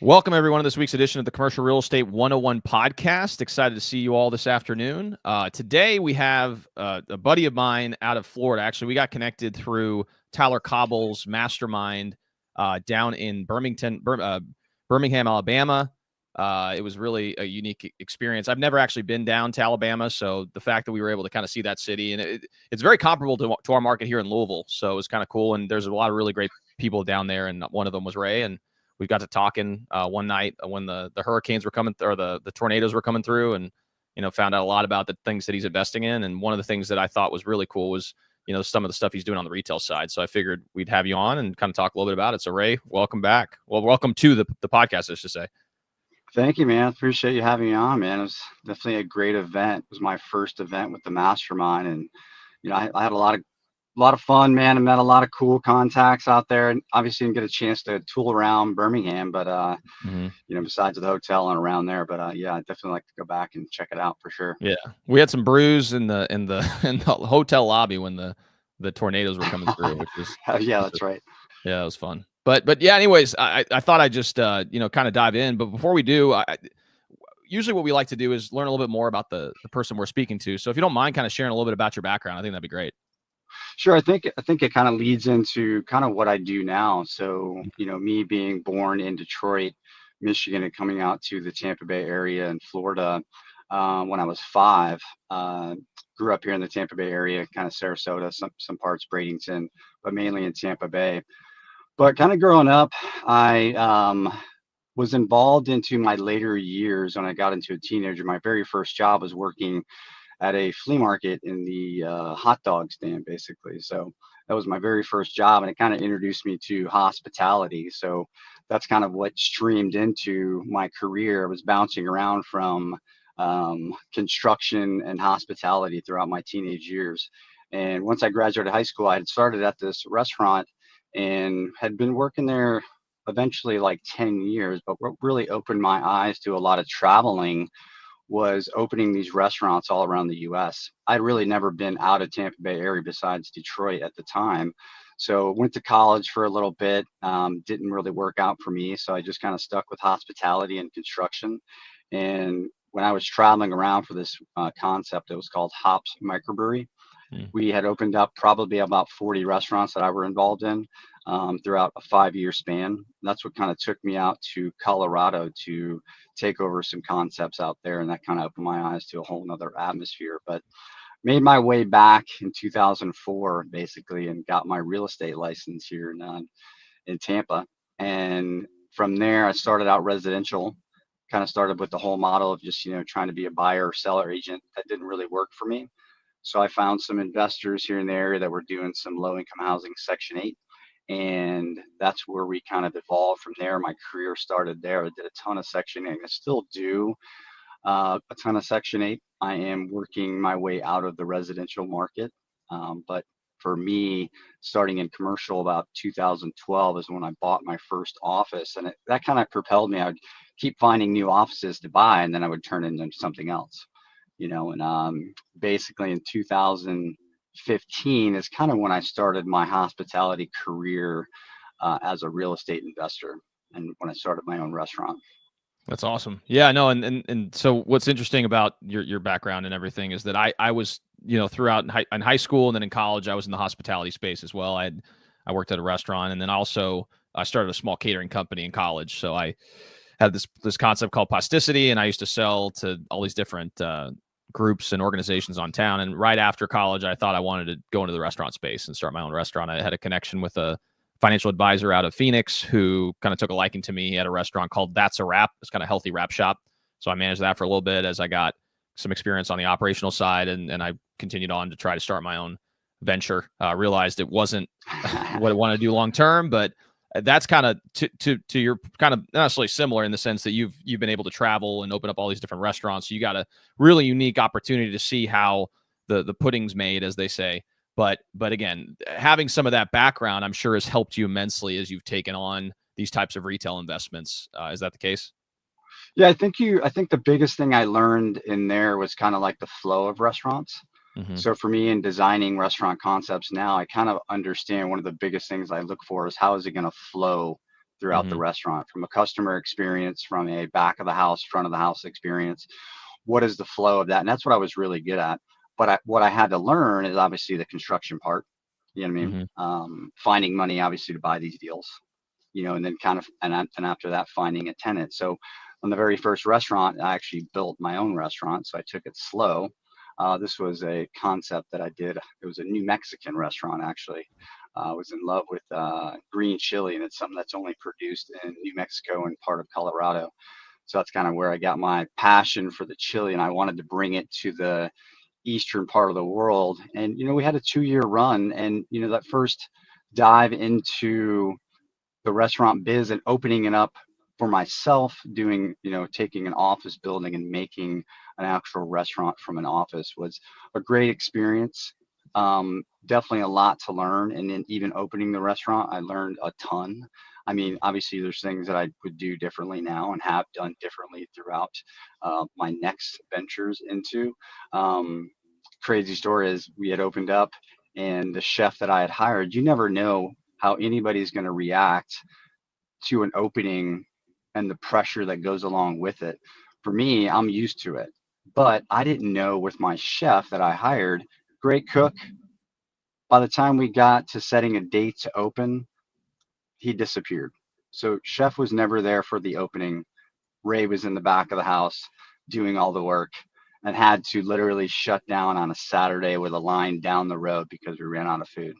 Welcome, everyone, to this week's edition of the Commercial Real Estate 101 podcast. Excited to see you all this afternoon. Today, we have a buddy of mine out of Florida. Actually, we got connected through Tyler Cobble's mastermind down in Birmingham, Alabama. It was really a unique experience. I've never actually been down to Alabama, so the fact that we were able to kind of see that city, and it's very comparable to our market here in Louisville, so it was kind of cool. And there's a lot of really great people down there, and one of them was Ray, and we got to talking one night when the hurricanes were coming or the tornadoes were coming through, and found out a lot about the things that he's investing in. And one of the things that I thought was really cool was some of the stuff he's doing on the retail side. So I figured we'd have you on and kind of talk a little bit about it. So Ray, welcome back. Well, welcome to the podcast, I should say. Thank you, man. Appreciate you having me on, man. It was definitely a great event. It was my first event with the mastermind, and I had a lot of fun, man. I met a lot of cool contacts out there, and obviously didn't get a chance to tool around Birmingham, but besides the hotel and around there. But yeah, I'd definitely like to go back and check it out for sure. Yeah, we had some brews in the in the hotel lobby when the tornadoes were coming through, which was yeah, that's right. Yeah, it was fun. But yeah, anyways, I thought I'd just kind of dive in. But before we do, usually what we like to do is learn a little bit more about the person we're speaking to. So if you don't mind kind of sharing a little bit about your background, I think that'd be great. Sure. I think it kind of leads into kind of what I do now. So, me being born in Detroit, Michigan, and coming out to the Tampa Bay area in Florida when I was 5. Grew up here in the Tampa Bay area, kind of Sarasota, some parts Bradenton, but mainly in Tampa Bay. But kind of growing up, I was involved into my later years when I got into a teenager. My very first job was working at a flea market in the hot dog stand, basically. So that was my very first job, and it kind of introduced me to hospitality. So that's kind of what streamed into my career. I was bouncing around from construction and hospitality throughout my teenage years. And once I graduated high school, I had started at this restaurant and had been working there eventually like 10 years. But what really opened my eyes to a lot of traveling was opening these restaurants all around the US. I'd really never been out of Tampa Bay area besides Detroit at the time. So went to college for a little bit, didn't really work out for me. So I just kind of stuck with hospitality and construction. And when I was traveling around for this concept, it was called Hops Microbrewery. We had opened up probably about 40 restaurants that I were involved in throughout a 5-year span. That's what kind of took me out to Colorado to take over some concepts out there, and that kind of opened my eyes to a whole nother atmosphere. But made my way back in 2004, basically, and got my real estate license here in Tampa. And from there, I started out residential. Kind of started with the whole model of just trying to be a buyer or seller agent. That didn't really work for me. So I found some investors here in the area that were doing some low income housing Section 8. And that's where we kind of evolved from there. My career started there. I did a ton of Section 8. I still do a ton of Section 8. I am working my way out of the residential market. But for me, starting in commercial about 2012 is when I bought my first office. And that kind of propelled me. I would keep finding new offices to buy, and then I would turn into something else. And basically in 2015 is kind of when I started my hospitality career as a real estate investor, and when I started my own restaurant. That's awesome. Yeah, no, and so what's interesting about your background and everything is that I was throughout in high school and then in college I was in the hospitality space as well. I worked at a restaurant, and then also I started a small catering company in college. So I had this concept called Plasticity, and I used to sell to all these different groups and organizations on town. And right after college, I thought I wanted to go into the restaurant space and start my own restaurant. I had a connection with a financial advisor out of Phoenix who kind of took a liking to me. He had a restaurant called That's a Wrap. It's kind of healthy wrap shop. So I managed that for a little bit as I got some experience on the operational side, and I continued on to try to start my own venture. Realized it wasn't what I wanted to do long term, but that's kind of to your kind of not necessarily similar in the sense that you've been able to travel and open up all these different restaurants. So you got a really unique opportunity to see how the pudding's made, as they say. But again, having some of that background, I'm sure, has helped you immensely as you've taken on these types of retail investments. Is that the case? Yeah, I think the biggest thing I learned in there was kind of like the flow of restaurants. Mm-hmm. So for me in designing restaurant concepts now, I kind of understand one of the biggest things I look for is how is it going to flow throughout the Hmm. restaurant, from a customer experience, from a back of the house, front of the house experience. What is the flow of that? And that's what I was really good at. But what I had to learn is obviously the construction part. You know what I mean? Hmm. Finding money obviously to buy these deals, and then kind of, and after that, finding a tenant. So on the very first restaurant, I actually built my own restaurant. So I took it slow. This was a concept that I did. It was a New Mexican restaurant, actually. I was in love with green chili, and it's something that's only produced in New Mexico and part of Colorado. So that's kind of where I got my passion for the chili, and I wanted to bring it to the eastern part of the world. And we had a 2-year run, and that first dive into the restaurant biz and opening it up for myself, doing, taking an office building and making an actual restaurant from an office was a great experience. Definitely a lot to learn. And then even opening the restaurant, I learned a ton. I mean, obviously, there's things that I would do differently now and have done differently throughout my next ventures into. Um, Crazy story is we had opened up, and the chef that I had hired, you never know how anybody's going to react to an opening and the pressure that goes along with it. For me, I'm used to it, but I didn't know with my chef that I hired, great cook, by the time we got to setting a date to open, he disappeared. So chef was never there for the opening. Ray was in the back of the house doing all the work and had to literally shut down on a Saturday with a line down the road because we ran out of food.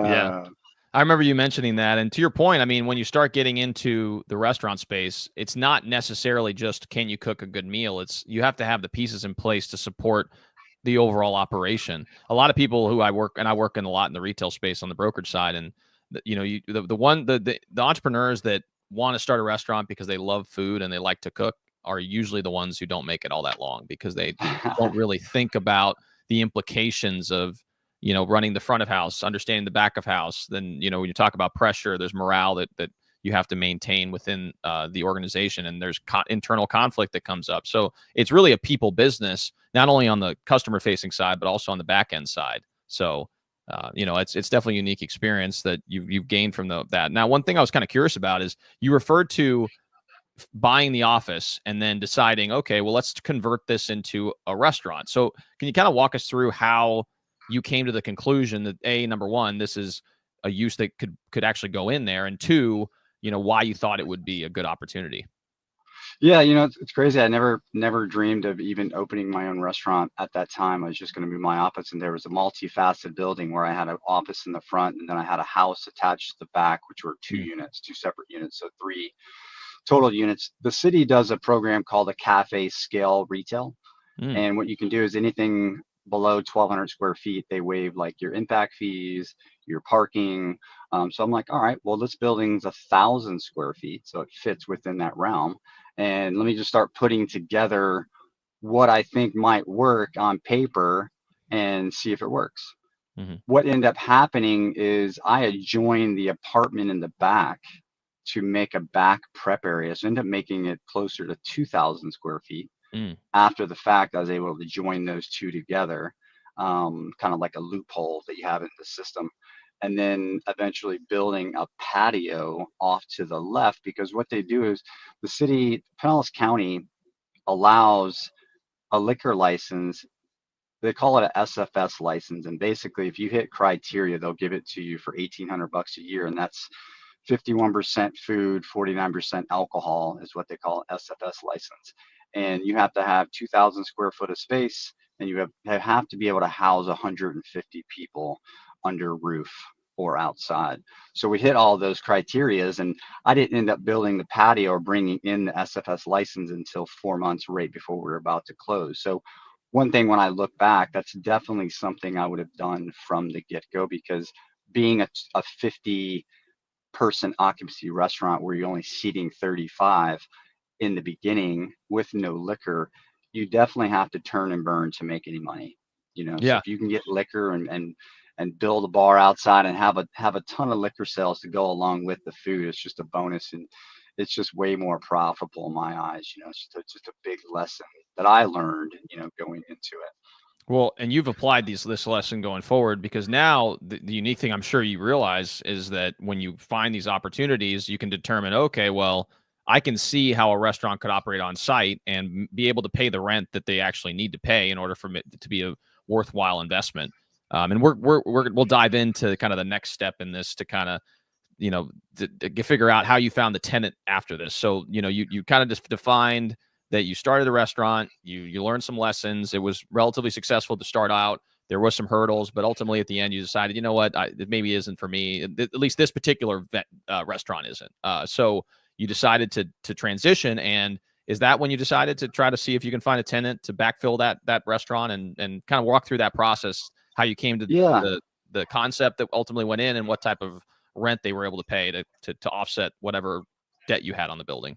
Yeah. Uh, I remember you mentioning that. And to your point, I mean, when you start getting into the restaurant space, it's not necessarily just can you cook a good meal? It's you have to have the pieces in place to support the overall operation. A lot of people who I work in a lot in the retail space on the brokerage side, and the entrepreneurs that want to start a restaurant because they love food and they like to cook are usually the ones who don't make it all that long because they don't really think about the implications of running the front of house, understanding the back of house. Then when you talk about pressure, there's morale that you have to maintain within the organization, and there's internal conflict that comes up. So it's really a people business, not only on the customer facing side but also on the back end side. So it's definitely a unique experience that you've gained from that. Now, one thing I was kind of curious about is you referred to buying the office and then deciding, okay, well, let's convert this into a restaurant. So can you kind of walk us through how you came to the conclusion that number one, this is a use that could actually go in there, and two, why you thought it would be a good opportunity? Yeah, it's crazy. I never dreamed of even opening my own restaurant at that time. I was just going to move my office, and there was a multifaceted building where I had an office in the front, and then I had a house attached to the back, which were two Mm, units, two separate units, so three total units. The city does a program called a cafe scale retail, mm, and what you can do is anything below 1,200 square feet, they waive like your impact fees, your parking. So I'm like, all right, well, this building's 1,000 square feet, so it fits within that realm. And let me just start putting together what I think might work on paper and see if it works. mm-hmm, What ended up happening is I had joined the apartment in the back to make a back prep area. So I ended up making it closer to 2,000 square feet. mm, After the fact, I was able to join those two together, kind of like a loophole that you have in the system. And then eventually building a patio off to the left, because what they do is the city, Pinellas County, allows a liquor license. They call it a SFS license. And basically, if you hit criteria, they'll give it to you for 1,800 bucks a year. And that's 51% food, 49% alcohol is what they call an SFS license. And you have to have 2,000 square foot of space, and you have to be able to house 150 people under roof or outside. So we hit all those criterias, and I didn't end up building the patio or bringing in the SFS license until 4 months right before we were about to close. So one thing when I look back, that's definitely something I would have done from the get-go, because being a 50-person occupancy restaurant where you're only seating 35 in the beginning with no liquor, you definitely have to turn and burn to make any money. So yeah. if you can get liquor and build a bar outside and have a ton of liquor sales to go along with the food, it's just a bonus, and it's just way more profitable in my eyes. It's just a big lesson that I learned, going into it. Well, and you've applied this lesson going forward, because now the unique thing I'm sure you realize is that when you find these opportunities, you can determine, okay, well, I can see how a restaurant could operate on site and be able to pay the rent that they actually need to pay in order for it to be a worthwhile investment. And we'll dive into kind of the next step in this to kind of, to figure out how you found the tenant after this. So, you kind of just defined that you started the restaurant, you learned some lessons. It was relatively successful to start out. There was some hurdles, but ultimately at the end, you decided, you know what, it maybe isn't for me. At least this particular restaurant isn't. So you decided to transition. And is that when you decided to try to see if you can find a tenant to backfill that restaurant, and kind of walk through that process, how you came to Yeah. the concept that ultimately went in, and what type of rent they were able to pay to offset whatever debt you had on the building?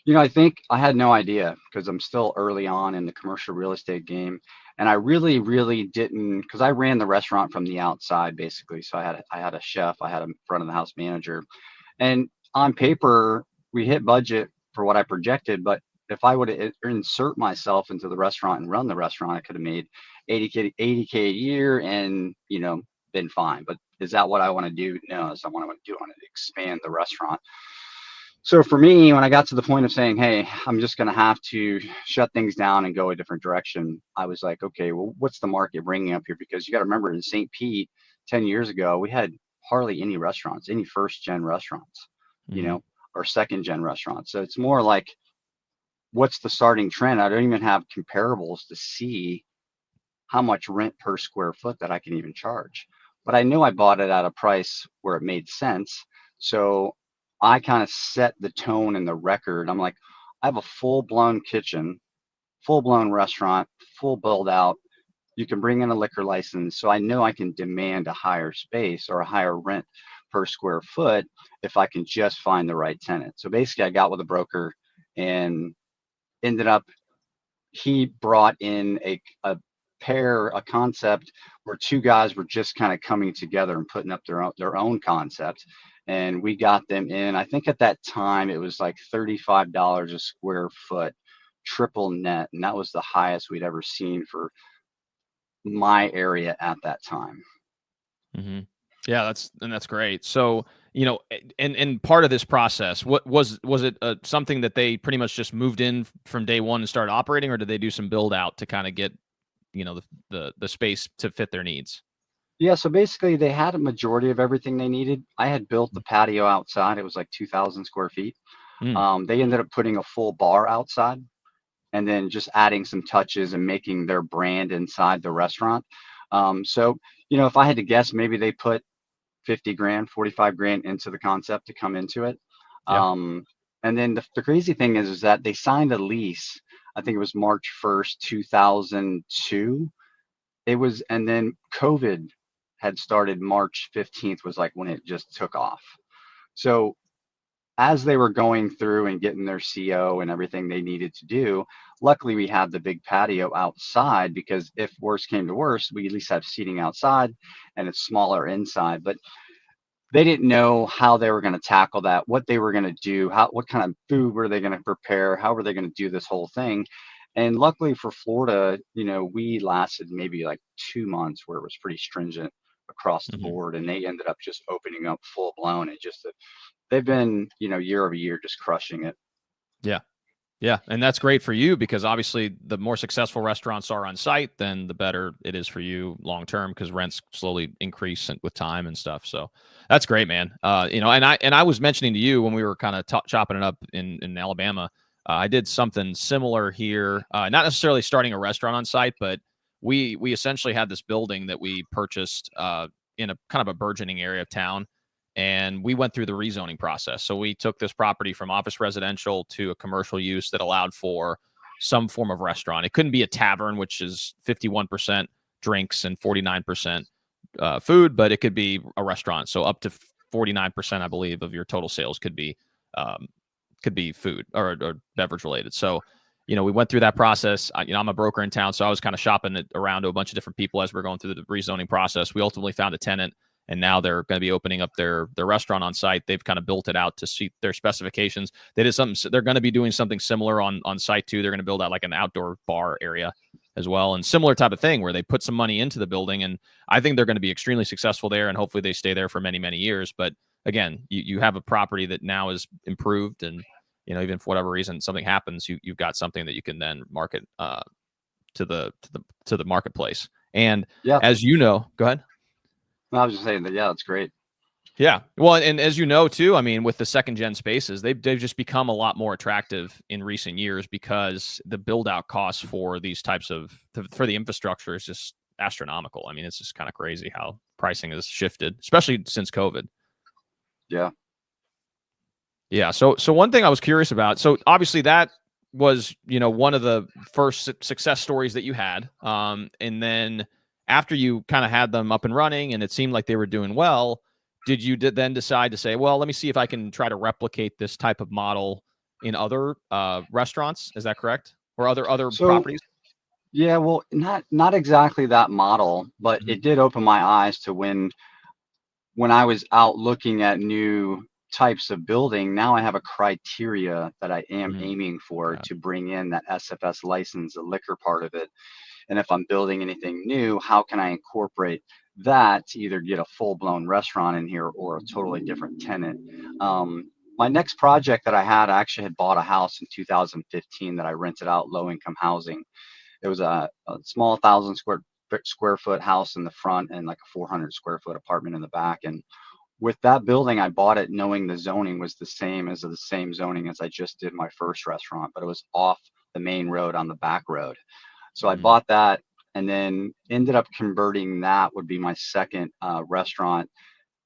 I think I had no idea because I'm still early on in the commercial real estate game. And I really, really didn't, because I ran the restaurant from the outside basically. So I had a chef, I had a front of the house manager, and on paper we hit budget for what I projected. But if I would insert myself into the restaurant and run the restaurant, I could have made 80K a year and been fine. But is that what I want to do? No, that's not what I want to do. I want to expand the restaurant. So for me, when I got to the point of saying, "Hey, I'm just going to have to shut things down and go a different direction," I was like, "Okay, well, what's the market bringing up here?" Because you got to remember, in St. Pete, 10 years ago, we had hardly any restaurants, any first gen restaurants, you Mm-hmm. know, or second gen restaurants. So it's more like, what's the starting trend? I don't even have comparables to see how much rent per square foot that I can even charge. But I knew I bought it at a price where it made sense. So I kind of set the tone and the record. I'm like, I have a full blown kitchen, full blown restaurant, full build out. You can bring in a liquor license. So I know I can demand a higher space or a higher rent per square foot if I can just find the right tenant. So basically, I got with a broker and ended up, he brought in a concept where two guys were just kind of coming together and putting up their own concept. And we got them in. I think at that time it was like $35 a square foot, triple net. And that was the highest we'd ever seen for my area at that time. Mm-hmm. Yeah, that's great. So, and part of this process, what was it something that they pretty much just moved in from day one and started operating, or did they do some build out to kind of get, the space to fit their needs? Yeah, so basically they had a majority of everything they needed. I had built the patio outside. It was like 2,000 square feet. Mm, They ended up putting a full bar outside and then just adding some touches and making their brand inside the restaurant. So, if I had to guess, maybe they put 50 grand, 45 grand into the concept to come into it. yeah. Um, and then the crazy thing is that they signed a lease. I think it was March 1st, 2002. And then COVID had started March 15th was like when it just took off. So as they were going through and getting their CO and everything they needed to do, luckily we had the big patio outside because if worse came to worse, we at least have seating outside and it's smaller inside. But they didn't know how they were going to tackle that, what they were going to do, what kind of food were they going to prepare, how were they going to do this whole thing. And luckily for Florida, we lasted maybe like 2 months where it was pretty stringent across the Hmm. board, and they ended up just opening up full blown. And just they've been, year over year, just crushing it. Yeah. Yeah, and that's great for you, because obviously the more successful restaurants are on site, then the better it is for you long term, because rents slowly increase with time and stuff. So that's great, man. And I was mentioning to you when we were kind of chopping it up in Alabama, I did something similar here. Not necessarily starting a restaurant on site, but we essentially had this building that we purchased in a kind of a burgeoning area of town, and we went through the rezoning process. So we took this property from office residential to a commercial use that allowed for some form of restaurant. It couldn't be a tavern, which is 51% drinks and 49% food, but it could be a restaurant. So up to 49%, I believe, of your total sales um, could be food or beverage related. So, we went through that process. I'm a broker in town, so I was kind of shopping it around to a bunch of different people as we are going through the rezoning process. We ultimately found a tenant, and now they're going to be opening up their restaurant on site. They've kind of built it out to suit their specifications. They did something. They're going to be doing something similar on site too. They're going to build out like an outdoor bar area. as well, and similar type of thing where they put some money into the building, and I think they're going to be extremely successful there, and hopefully they stay there for many, many years. But again, you have a property that now is improved, and even for whatever reason something happens, you've got something that you can then market to the marketplace. And Yeah, as you know, go ahead. I was just saying that. Yeah, that's great. Yeah. Well, and as you know too, I mean, with the second gen spaces, they've just become a lot more attractive in recent years because the build out costs for these types of for the infrastructure is just astronomical. I mean, it's just kind of crazy how pricing has shifted, especially since COVID. Yeah. Yeah. So one thing I was curious about. So obviously that was one of the first success stories that you had, and then after you kind of had them up and running, and it seemed like they were doing well, did you then decide to say, well, let me see if I can try to replicate this type of model in other restaurants? Is that correct, or other So properties? yeah, well, not exactly that model, but Mhm. it did open my eyes to when I was out looking at new types of building. Now I have a criteria that I am Mm, aiming for okay. to bring in that SFS license, the liquor part of it. And if I'm building anything new, how can I incorporate that to either get a full-blown restaurant in here or a totally different tenant? My next project that I actually had bought a house in 2015 that I rented out low-income housing. It was a small 1,000 square foot house in the front and like a 400 square foot apartment in the back. And with that building, I bought it knowing the zoning was the same zoning as I just did my first restaurant, but it was off the main road on the back road. So I Mm, bought that and then ended up converting that would be my second restaurant.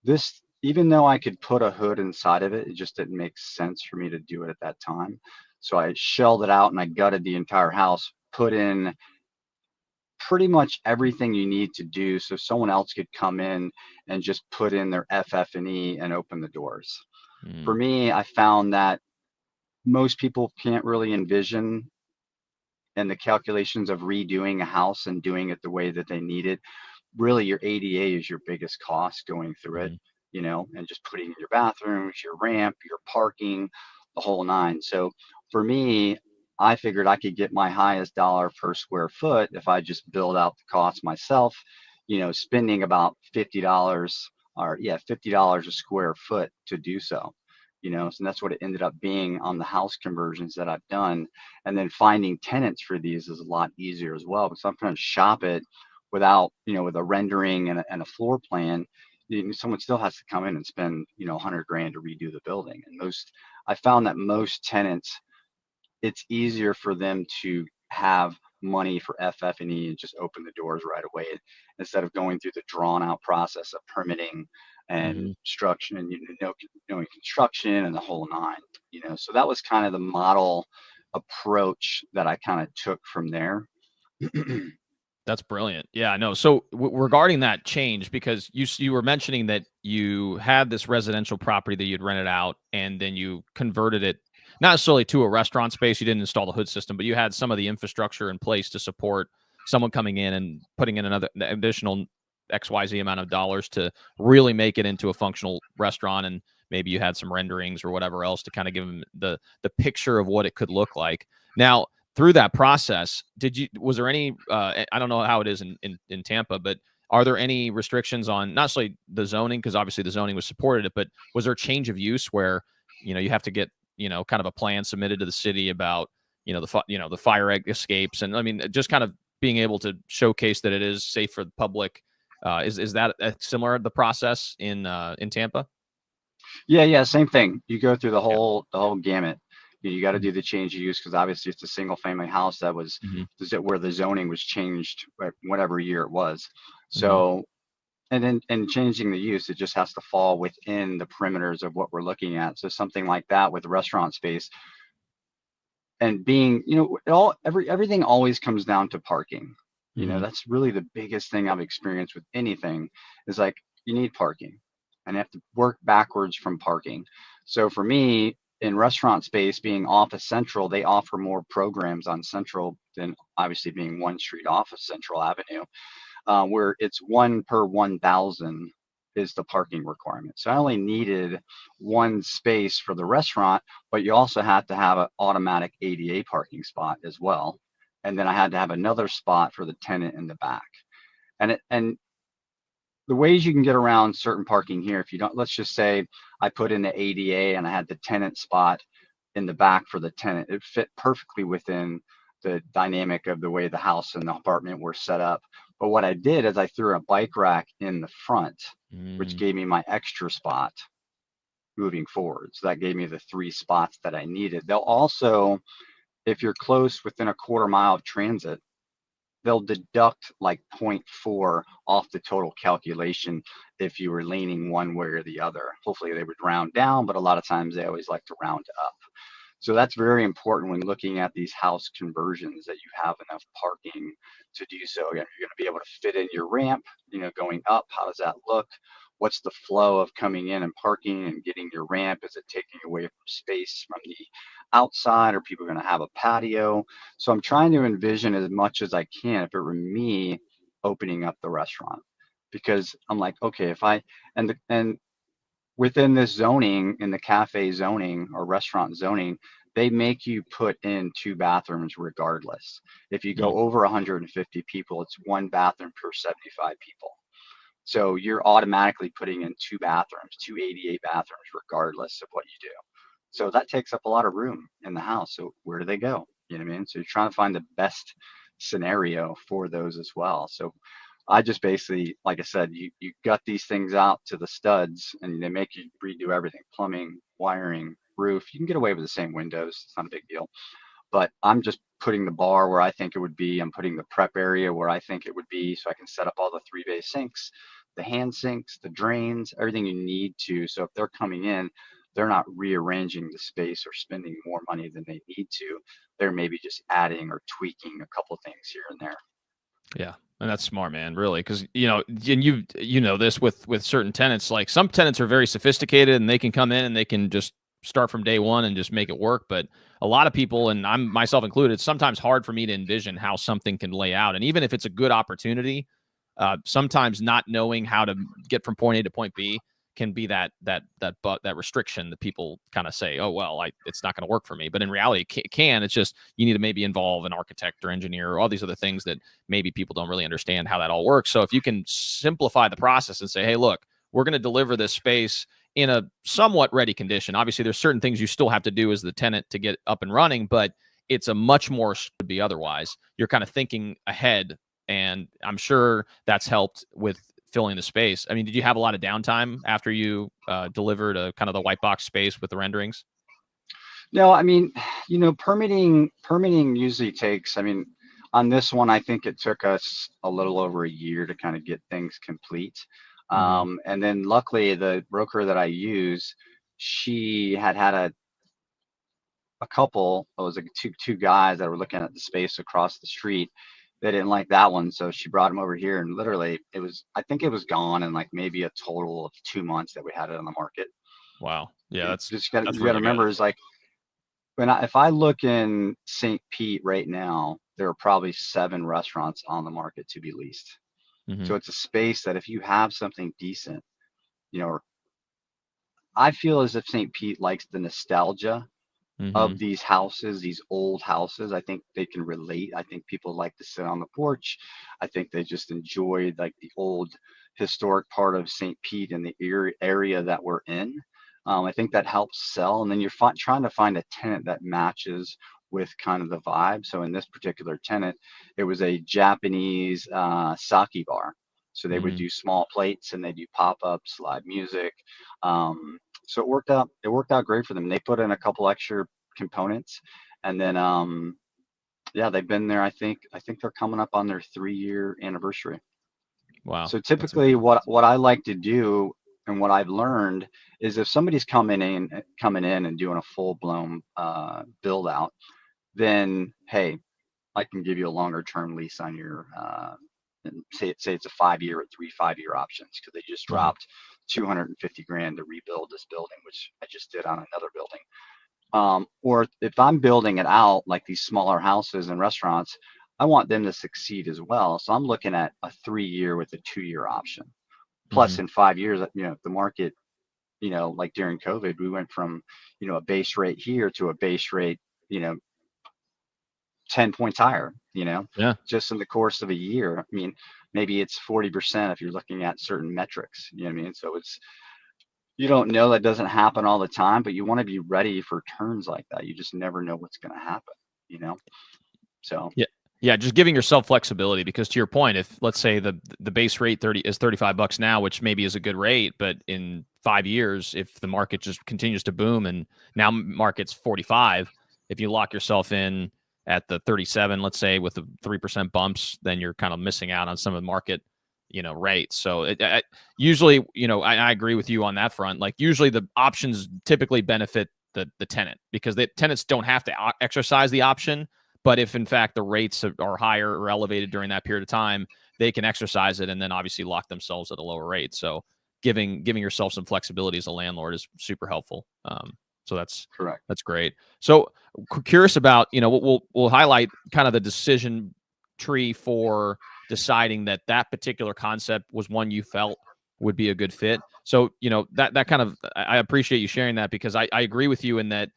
This, even though I could put a hood inside of it, it just didn't make sense for me to do it at that time. So I shelled it out and I gutted the entire house, put in pretty much everything you need to do so someone else could come in and just put in their FF&E and open the doors. For mm, me, I found that most people can't really envision and the calculations of redoing a house and doing it the way that they need it. Really, your ADA is your biggest cost going through it, mm, and just putting in your bathrooms, your ramp, your parking, the whole nine. So for me, I figured I could get my highest dollar per square foot if I just build out the cost myself, spending about $50 or yeah, $50 a square foot to do so. So that's what it ended up being on the house conversions that I've done. And then finding tenants for these is a lot easier as well because I'm trying to shop it without, with a rendering and a floor plan. Someone still has to come in and spend, 100 grand to redo the building. And I found that most tenants, it's easier for them to have money for FF&E and just open the doors right away instead of going through the drawn out process of permitting and mhm. construction and knowing construction and the whole nine. So that was kind of the model approach that I kind of took from there. That's brilliant. Yeah, no. So regarding that change, because you were mentioning that you had this residential property that you'd rented out, and then you converted it not necessarily to a restaurant space. You didn't install the hood system, but you had some of the infrastructure in place to support someone coming in and putting in another additional XYZ amount of dollars to really make it into a functional restaurant. And maybe you had some renderings or whatever else to kind of give them the picture of what it could look like. Now, through that process, was there any I don't know how it is in Tampa, but are there any restrictions on not necessarily the zoning, because obviously the zoning was supported it, but was there a change of use where you have to get kind of a plan submitted to the city about the fire escapes, and I mean just kind of being able to showcase that it is safe for the public? Is that similar, the process in Tampa? Yeah, yeah, same thing. You go through the Yeah. whole gamut. You got to Mhm. do the change of use because obviously it's a single family house that was Mhm. where the zoning was changed whatever year it was. Mhm. So and then and changing the use, it just has to fall within the perimeters of what we're looking at. So something like that with restaurant space and being, everything always comes down to parking. Mhm. That's really the biggest thing I've experienced with anything is like you need parking and you have to work backwards from parking. So for me, in restaurant space being off of Central, they offer more programs on Central than obviously being one street off of Central Avenue, where it's 1 per 1,000 is the parking requirement. So I only needed one space for the restaurant, but you also have to have an automatic ADA parking spot as well. and then I had to have another spot for the tenant in the back. And the ways you can get around certain parking here, if you don't, let's just say I put in the ADA and I had the tenant spot in the back for the tenant, it fit perfectly within the dynamic of the way the house and the apartment were set up. But what I did is I threw a bike rack in the front, which Mm, gave me my extra spot moving forward. So that gave me the 3 spots that I needed. They'll also, if you're close within a quarter mile of transit, they'll deduct like zero point 0.4 off the total calculation if you were leaning one way or the other. Hopefully they would round down, but a lot of times they always like to round up. So that's very important when looking at these house conversions, that you have enough parking to do so. Again, you're going to be able to fit in your ramp, going up. How does that look? What's the flow of coming in and parking and getting your ramp? Is it taking away from space from the outside? Are people going to have a patio? So I'm trying to envision as much as I can, if it were me opening up the restaurant, because I'm like, okay, if I, and within this zoning, in the cafe zoning or restaurant zoning, they make you put in 2 bathrooms regardless. If you mm, go over 150 people, it's 1 bathroom per 75 people. So you're automatically putting in 2 bathrooms, 288 bathrooms, regardless of what you do. So that takes up a lot of room in the house. So where do they go? You know what I mean? So you're trying to find the best scenario for those as well. So I just basically, like I said, you gut these things out to the studs and they make you redo everything: plumbing, wiring, roof. You can get away with the same windows. It's not a big deal. But I'm just putting the bar where I think it would be. I'm putting the prep area where I think it would be, so I can set up all the 3-bay sinks, the hand sinks, the drains, everything you need to. So if they're coming in, they're not rearranging the space or spending more money than they need to. They're maybe just adding or tweaking a couple things here and there. yeah. And that's smart, man, really, because and you know this with certain tenants. Like some tenants are very sophisticated, and they can come in and they can just start from day one and just make it work. But a lot of people, and I'm myself included, it's sometimes hard for me to envision how something can lay out. And even if it's a good opportunity, sometimes not knowing how to get from point A to point B can be that restriction that people kind of say, oh well, it's not going to work for me. But in reality, it can. It's just you need to maybe involve an architect or engineer or all these other things that maybe people don't really understand how that all works. So if you can simplify the process and say, hey, look, we're going to deliver this space in a somewhat ready condition. Obviously, there's certain things you still have to do as the tenant to get up and running, but it's a much more should be otherwise. You're kind of thinking ahead, and I'm sure that's helped with filling the space. I mean, did you have a lot of downtime after you delivered a kind of the white box space with the renderings? No, I mean, permitting usually takes, I mean, on this one, I think it took us a little over a year to kind of get things complete. Mm-hmm. And then luckily, the broker that I use, she had a couple, it was like two guys that were looking at the space across the street. They didn't like that one, so she brought him over here, and literally, I think it was gone in like maybe a total of 2 months that we had it on the market. Wow. Yeah, You that's got to really good. remember, is like, if I look in St. Pete right now, there are probably 7 restaurants on the market to be leased. Mm-hmm. So it's a space that if you have something decent, you know, I feel as if St. Pete likes the nostalgia Mm-hmm. of these houses, these old houses. I think they can relate. I think people like to sit on the porch. I think they just enjoy like the old historic part of St. Pete and the area that we're in. I think that helps sell. And then you're trying to find a tenant that matches with kind of the vibe. So in this particular tenant, it was a Japanese sake bar. So they would Mm-hmm. do small plates and they do pop-ups, live music. So it worked out. It worked out great for them. They put in a couple extra components, and then yeah, they've been there. I think they're coming up on their 3-year anniversary. Wow. So That's typically amazing. what I like to do, and what I've learned, is if somebody's coming in and doing a full blown build out, then hey, I can give you a longer term lease on your and say it's a 5-year or 3 5-year options, because they just Mm-hmm. dropped 250 grand to rebuild this building, which I just did on another building. Or if I'm building it out like these smaller houses and restaurants, I want them to succeed as well. So I'm looking at a 3-year with a 2-year option. Mm-hmm. Plus, in 5 years, the market, like during COVID, we went from, a base rate here to a base rate, you know, 10 points higher, Yeah. just in the course of a year. I mean, maybe it's 40% if you're looking at certain metrics, you know what I mean? So you don't know, that doesn't happen all the time, but you want to be ready for turns like that. You just never know what's going to happen, you know? So, Yeah. Yeah, just giving yourself flexibility, because to your point, if let's say the base rate 30 is $35 now, which maybe is a good rate, but in 5 years, if the market just continues to boom and now market's 45, if you lock yourself in at the 37, let's say with the 3% bumps, then you're kind of missing out on some of the market, rates. So usually, I agree with you on that front. Like usually the options typically benefit the tenant, because the tenants don't have to exercise the option. But if in fact the rates are higher or elevated during that period of time, they can exercise it and then obviously lock themselves at a lower rate. So giving yourself some flexibility as a landlord is super helpful. So correct. that's great. So curious about, we'll highlight kind of the decision tree for deciding that particular concept was one you felt would be a good fit. So, that kind of, I appreciate you sharing that, because I agree with you in that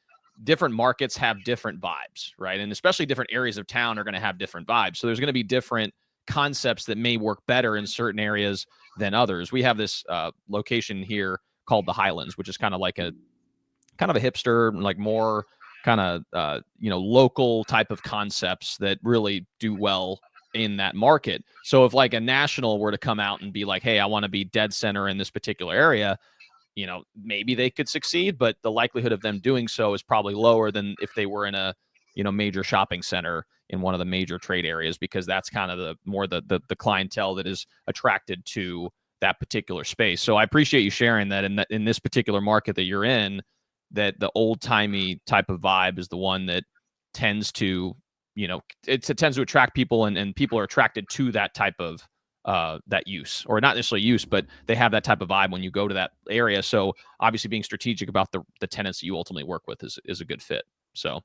different markets have different vibes, right? And especially different areas of town are going to have different vibes. So there's going to be different concepts that may work better in certain areas than others. We have this location here called the Highlands, which is kind of a hipster, like more kind of local type of concepts that really do well in that market. So if like a national were to come out and be like, hey, I want to be dead center in this particular area, maybe they could succeed, but the likelihood of them doing so is probably lower than if they were in a, major shopping center in one of the major trade areas, because that's kind of the clientele that is attracted to that particular space. So I appreciate you sharing that in this particular market that you're in, that the old timey type of vibe is the one that tends to, it tends to attract people, and people are attracted to that type of that use, or not necessarily use, but they have that type of vibe when you go to that area. So obviously being strategic about the tenants that you ultimately work with is a good fit. So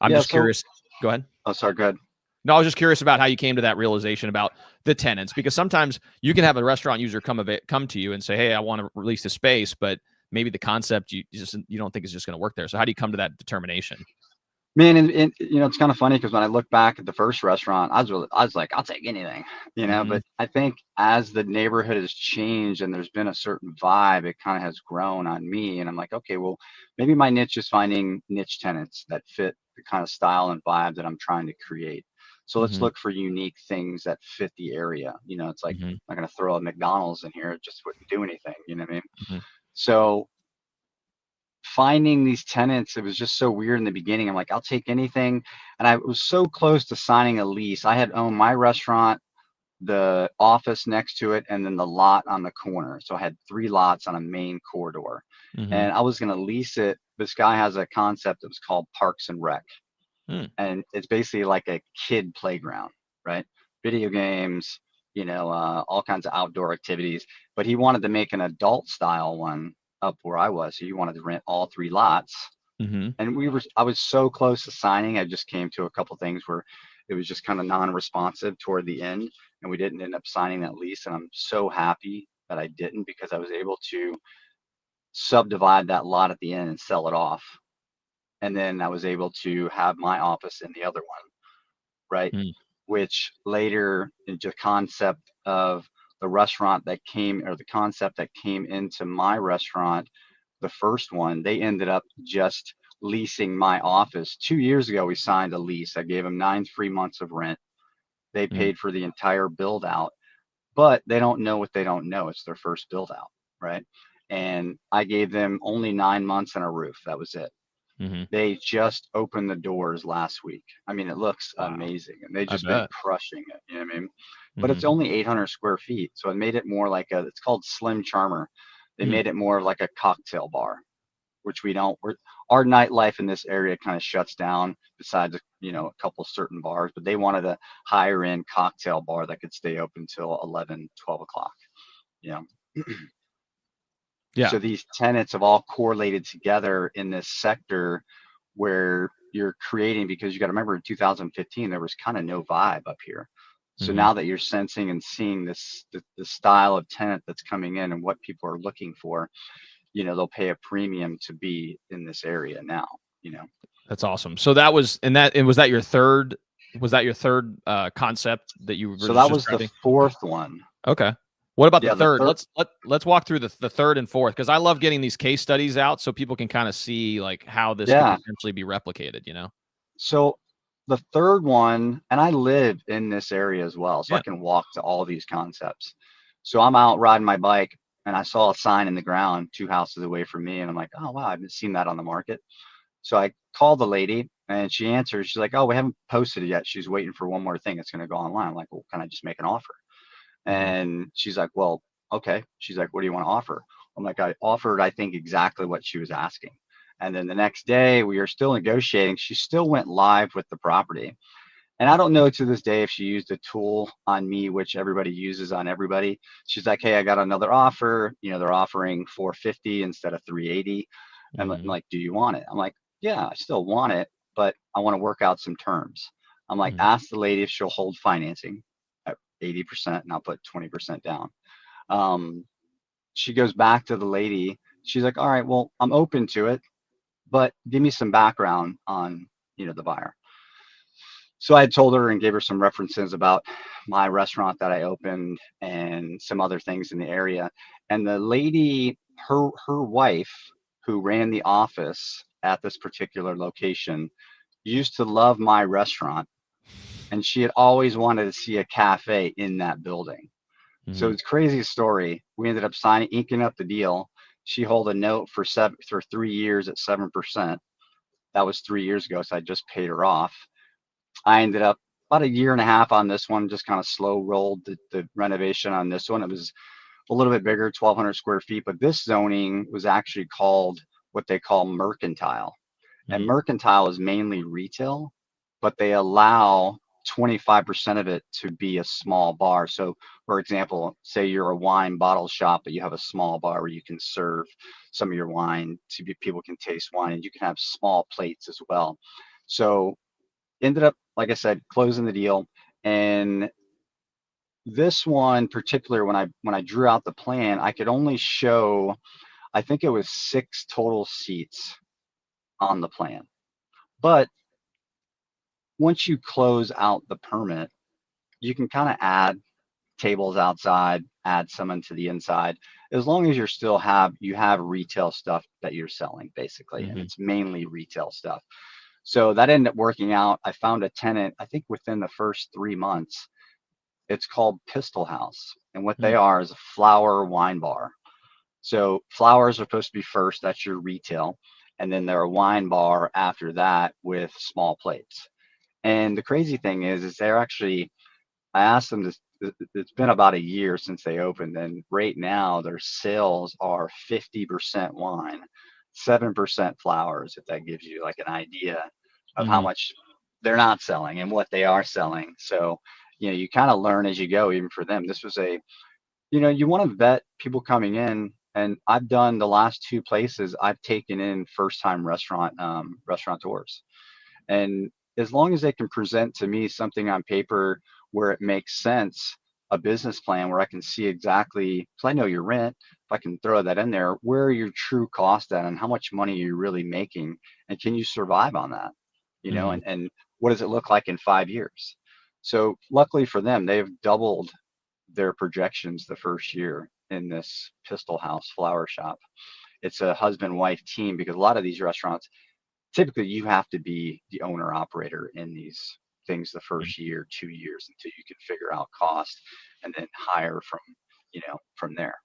I'm Yeah. just So, curious. Go ahead. oh, sorry, go ahead. No, I was just curious about how you came to that realization about the tenants, because sometimes you can have a restaurant user come to you and say, hey, I want to release the space, but maybe the concept you don't think is just going to work there. So how do you come to that determination? Man, and it's kind of funny because when I look back at the first restaurant, I was like, I'll take anything, Mm-hmm. But I think as the neighborhood has changed and there's been a certain vibe, it kind of has grown on me, and I'm like, okay, well, maybe my niche is finding niche tenants that fit the kind of style and vibe that I'm trying to create. So let's Mm-hmm. look for unique things that fit the area. It's like Mm-hmm. I'm not gonna throw a McDonald's in here; it just wouldn't do anything. You know what I mean? Mm-hmm. So finding these tenants, it was just so weird in the beginning. I'm like, I'll take anything. And I was so close to signing a lease. I had owned my restaurant, the office next to it, and then the lot on the corner. So I had 3 lots on a main corridor. Mm-hmm. And I was going to lease it. This guy has a concept that was called Parks and Rec. Mm-hmm. And it's basically like a kid playground, right? Video games, all kinds of outdoor activities. But he wanted to make an adult style one up where I was. So he wanted to rent all 3 lots. Mm-hmm. And I was so close to signing. I just came to a couple things where it was just kind of non-responsive toward the end, and we didn't end up signing that lease. And I'm so happy that I didn't, because I was able to subdivide that lot at the end and sell it off. And then I was able to have my office in the other one, right? Mm-hmm. Which later, the concept of the restaurant that came, or the concept that came into my restaurant, the first one, they ended up just leasing my office. 2 years ago, we signed a lease. I gave them 9 free months of rent. They Mm-hmm. paid for the entire build out, but they don't know what they don't know. It's their first build out, right? And I gave them only 9 months and a roof. That was it. Mm-hmm. They just opened the doors last week. I mean, it looks Wow. amazing, and they've I just been bet. crushing it. You know what I mean? But Mm-hmm. it's only 800 square feet, so it made it more like it's called Slim Charmer. They Mm-hmm. made it more like a cocktail bar, which we don't. Our nightlife in this area kind of shuts down. Besides, a couple certain bars, but they wanted a higher end cocktail bar that could stay open till 11, 12 o'clock. You know. Yeah. So these tenants have all correlated together in this sector where you're creating, because you got to remember in 2015 there was kind of no vibe up here. So Mm-hmm. now that you're sensing and seeing the style of tenant that's coming in and what people are looking for, they'll pay a premium to be in this area now. That's awesome. So that was, and was that your third Was that your third concept that you were So just that was the describing? fourth one. Okay. What about the Yeah, the third? third. Let's walk through the third and fourth, because I love getting these case studies out so people can kind of see like how this could Yeah. potentially be replicated, you know? So the third one, and I live in this area as well, so I Yeah. can walk to all these concepts. So I'm out riding my bike and I saw a sign in the ground 2 houses away from me, and I'm like, oh wow, I haven't seen that on the market. So I called the lady and she answers. She's like, oh, we haven't posted it yet. She's waiting for one more thing. It's going to go online. I'm like, well, can I just make an offer? Hmm. And she's like, well, okay. She's like, what do you want to offer? I'm like, I offered, I think, exactly what she was asking. And then the next day, we are still negotiating. She still went live with the property. And I don't know to this day if she used a tool on me, which everybody uses on everybody. She's like, hey, I got another offer. You know, they're offering 450 instead of 380. And I'm Hmm. like, do you want it? I'm like, yeah, I still want it, but I want to work out some terms. I'm like, Hmm. ask the lady if she'll hold financing at 80% and I'll put 20% down. Um, she goes back to the lady. She's like, all right, well, I'm open to it, but give me some background on, the buyer. So I had told her and gave her some references about my restaurant that I opened and some other things in the area. And the lady, her wife, who ran the office at this particular location, used to love my restaurant, and she had always wanted to see a cafe in that building. So Hmm. it's a crazy story. We ended up inking up the deal. She held a note for 3 years at 7%. That was 3 years ago, so I just paid her off. I ended up about a year and a half on this one, just kind of slow rolled the renovation on this one. It was a little bit bigger, 1,200 square feet, but this zoning was actually called what they call mercantile. And Hmm. mercantile is mainly retail, but they allow 25% of it to be a small bar. So, for example, say you're a wine bottle shop, but you have a small bar where you can serve some of your wine people can taste wine, and you can have small plates as well. So ended up, like I said, closing the deal. And this one particular, when I drew out the plan, I could only show, I think it was 6 total seats on the plan. But once you close out the permit, you can kind of add tables outside, add some into the inside, as long as you have retail stuff that you're selling basically, and Hmm. it's mainly retail stuff. So that ended up working out. I found a tenant, I think within the first 3 months. It's called Pistol House. And what they Hmm. are is a flower wine bar. So flowers are supposed to be first, that's your retail. And then they're a wine bar after that with small plates. And the crazy thing is they're actually, I asked them this, it's been about a year since they opened. And right now their sales are 50% wine, 7% flowers, if that gives you like an idea of how Hmm. much they're not selling and what they are selling. So, you kind of learn as you go, even for them. This was you want to vet people coming in. And I've done the last two places, I've taken in first time restaurateurs. And as long as they can present to me something on paper where it makes sense, a business plan where I can see exactly, because I know your rent, if I can throw that in there, where are your true costs at and how much money are you really making? And can you survive on that? Hmm. And what does it look like in 5 years? So luckily for them, they've doubled their projections the first year in this Pistol House flower shop. It's a husband wife team because a lot of these restaurants, typically you have to be the owner operator in these things the first year, 2 years until you can figure out cost and then hire from there.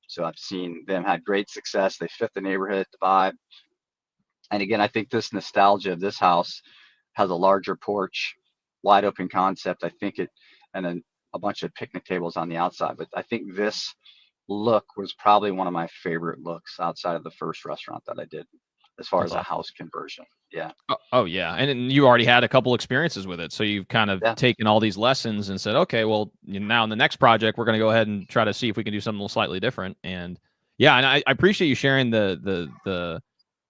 So I've seen them had great success. They fit the neighborhood, the vibe. And again, I think this nostalgia of this house has a larger porch, wide open concept. I think it, and then a bunch of picnic tables on the outside. But I think this look was probably one of my favorite looks outside of the first restaurant that I did as far That's as a awesome. house conversion. Yeah. Oh, yeah, and then you already had a couple experiences with it, so you've kind of Yeah. taken all these lessons and said, okay, well, now in the next project, we're going to go ahead and try to see if we can do something a little slightly different. And yeah, and I appreciate you sharing the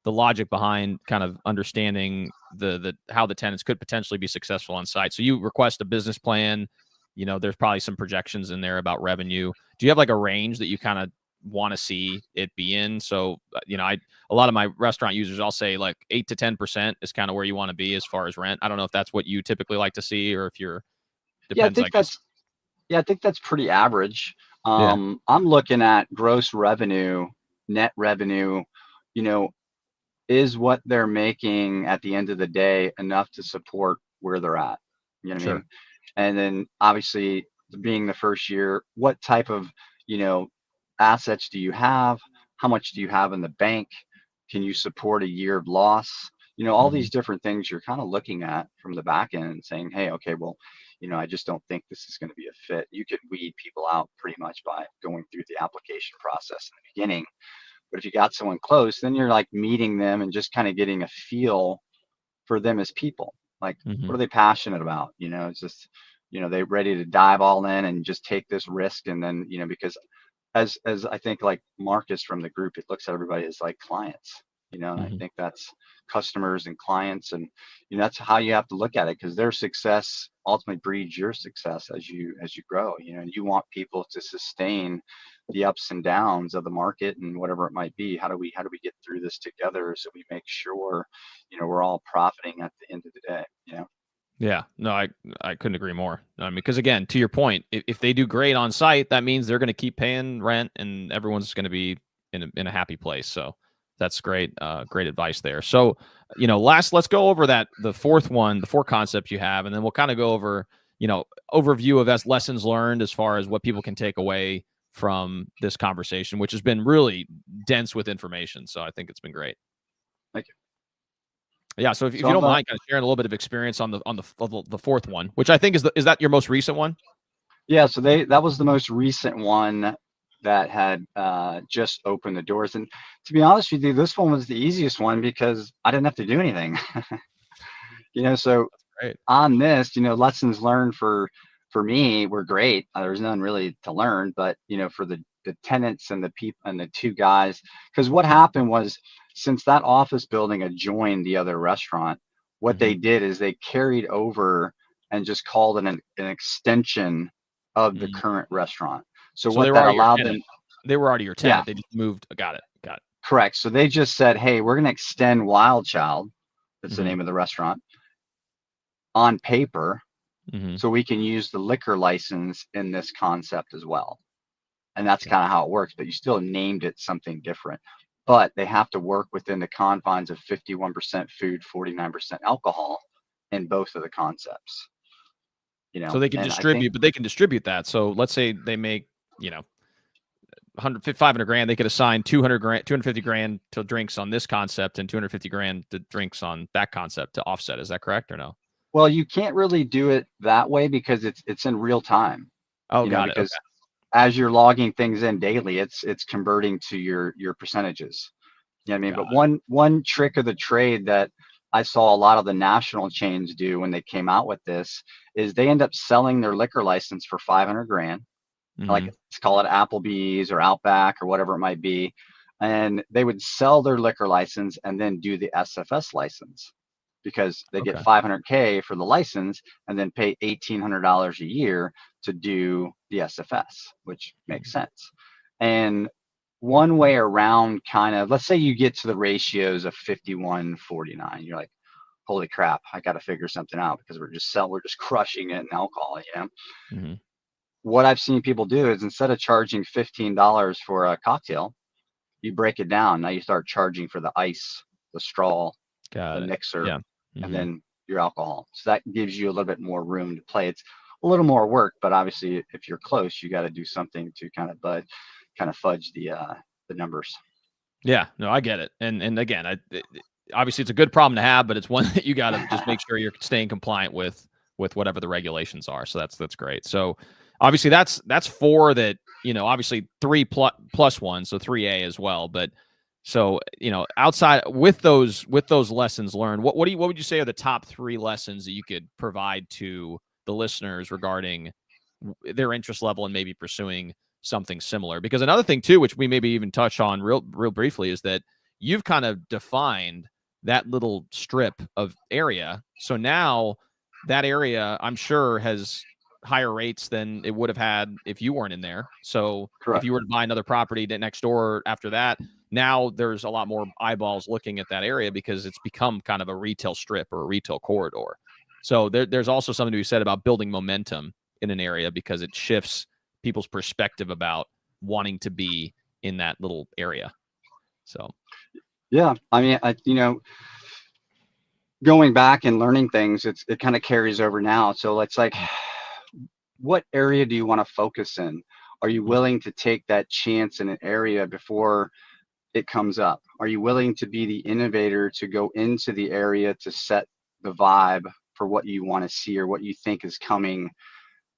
logic behind kind of understanding the how the tenants could potentially be successful on site. So you request a business plan. There's probably some projections in there about revenue. Do you have like a range that you kind of want to see it be in. So, a lot of my restaurant users, I'll say like 8 to 10% is kind of where you want to be as far as rent. I don't know if that's what you typically like to see, or if you're, Yeah, depends, I guess. I think that's pretty average. Yeah, I'm looking at gross revenue, net revenue, you know, is what they're making at the end of the day enough to support where they're at? You know what I mean? sure. And then obviously being the first year, what type of, you know, assets do you have? How much do you have in the bank? Can you support a year of loss? All Hmm. these different things you're kind of looking at from the back end and saying, hey, okay, well, I just don't think this is going to be a fit. You could weed people out pretty much by going through the application process in the beginning. But if you got someone close, then you're like meeting them and just kind of getting a feel for them as people. Like, Hmm. what are they passionate about? It's just, they ready to dive all in and just take this risk. And then, because as I think like Marcus from the group, it looks at everybody as like clients, and I Hmm. think that's customers and clients. And, that's how you have to look at it, because their success ultimately breeds your success as you grow, and you want people to sustain the ups and downs of the market and whatever it might be. How do we get through this together so we make sure, we're all profiting at the end of the day. Yeah, no, I couldn't agree more. I mean, because again, to your point, if they do great on site, that means they're going to keep paying rent, and everyone's going to be in a happy place. So that's great, great advice there. So, let's go over the fourth one, the four concepts you have, and then we'll kind of go over, overview of as lessons learned as far as what people can take away from this conversation, which has been really dense with information. So I think it's been great. Thank you. Yeah, so if So you I'm don't mind kind of sharing a little bit of experience on the fourth one, which I think is that your most recent one? Yeah, so that was the most recent one that had just opened the doors. And to be honest with you, this one was the easiest one because I didn't have to do anything. So Great. on this, lessons learned for me were great. There's none really to learn, but for the tenants and the people and the two guys, because what happened was, since that office building adjoined the other restaurant, what Hmm. they did is they carried over and just called it an extension of the Mm. current restaurant. So So they what were that already your allowed tenant. them, They were already your yeah, tenant. They just moved. Got it. Got correct. So they just said, hey, we're going to extend Wild Child, it. that's the Hmm. name of the restaurant, on paper, Hmm. so we can use the liquor license in this concept as well. And that's Got kind of how it works, but you still named it something different. But they have to work within the confines of 51% food, 49% alcohol in both of the concepts, So they can and I think, distribute, but they can distribute that. So let's say they make, 500 grand, they could assign 200 grand, 250 grand to drinks on this concept and 250 grand to drinks on that concept to offset. Is that correct or no? well, you can't really do it that way because it's in real time, Oh, got it. Okay. because as you're logging things in daily, it's converting to your percentages. You know what I mean? Got But one trick of the trade that I saw a lot of the national chains do when they came out with this is they end up selling their liquor license for 500 grand. it. Like, Hmm. let's call it Applebee's or Outback or whatever it might be. And they would sell their liquor license and then do the SFS license, because they get Okay. 500K for the license and then pay $1,800 a year to do the SFS, which makes Mhm. sense. And one way around, kind of, let's say you get to the ratios of 51-49, you're like, holy crap, I got to figure something out because we're just crushing it in alcohol. Mhm. What I've seen people do is, instead of charging $15 for a cocktail, you break it down. Now you start charging for the ice, the straw, the Got it. mixer, Yeah. and Mhm. then your alcohol. So that gives you a little bit more room to play. It's a little more work, but obviously if you're close, you got to do something to kind of fudge the numbers. Yeah. No, I get it. And again, obviously it's a good problem to have, but it's one that you got to just make sure you're staying compliant with whatever the regulations are. So that's great. So obviously that's four that, obviously three plus one, so 3A as well. But so, outside with those lessons learned, what would you say are the top three lessons that you could provide to the listeners regarding their interest level and maybe pursuing something similar? Because another thing too, which we maybe even touch on real briefly, is that you've kind of defined that little strip of area. So now that area, I'm sure, has higher rates than it would have had if you weren't in there. So if Correct. you were to buy another property next door after that, now there's a lot more eyeballs looking at that area because it's become kind of a retail strip or a retail corridor. So there's also something to be said about building momentum in an area because it shifts people's perspective about wanting to be in that little area. So, Yeah. I mean, going back and learning things, it kind of carries over now. So it's like, what area do you want to focus in? Are you mhm, willing to take that chance in an area before it comes up? Are you willing to be the innovator to go into the area to set the vibe for what you want to see or what you think is coming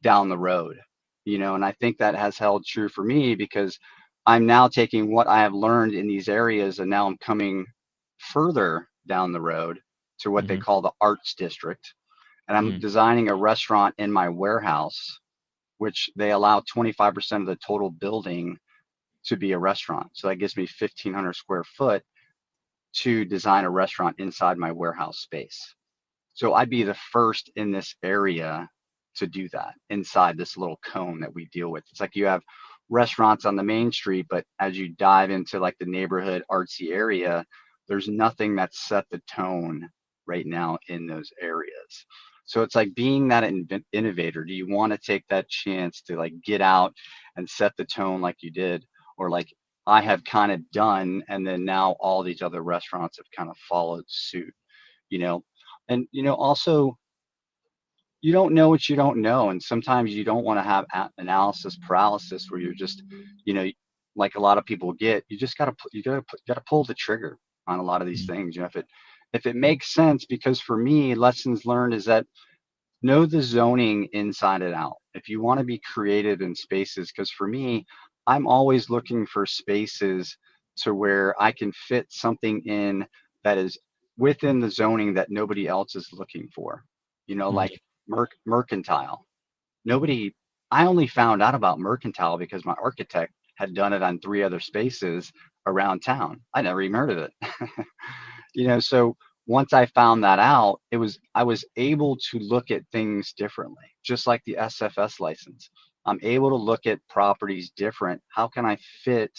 down the road? And I think that has held true for me because I'm now taking what I have learned in these areas and now I'm coming further down the road to what they mhm, call the arts district. And I'm mhm, designing a restaurant in my warehouse, which they allow 25% of the total building to be a restaurant. So that gives me 1,500 square foot to design a restaurant inside my warehouse space. So I'd be the first in this area to do that inside this little cone that we deal with. It's like you have restaurants on the main street, but as you dive into like the neighborhood artsy area, there's nothing that set the tone right now in those areas. So it's like being that innovator. Do you want to take that chance to like get out and set the tone like you did, or like I have kind of done, and then now all these other restaurants have kind of followed suit, you know? And also you don't know what you don't know, and sometimes you don't want to have analysis paralysis where you're just, you know, like a lot of people get. You just gotta pull the trigger on a lot of these mhm, things. If it makes sense, because for me, lessons learned is that know the zoning inside and out. If you want to be creative in spaces, because for me, I'm always looking for spaces to where I can fit something in that is within the zoning that nobody else is looking for. Like mhm, mercantile. Nobody, I only found out about mercantile because my architect had done it on 3 other spaces around town. I never even heard of it. So once I found that out, I was able to look at things differently, just like the SFS license. I'm able to look at properties different. How can I fit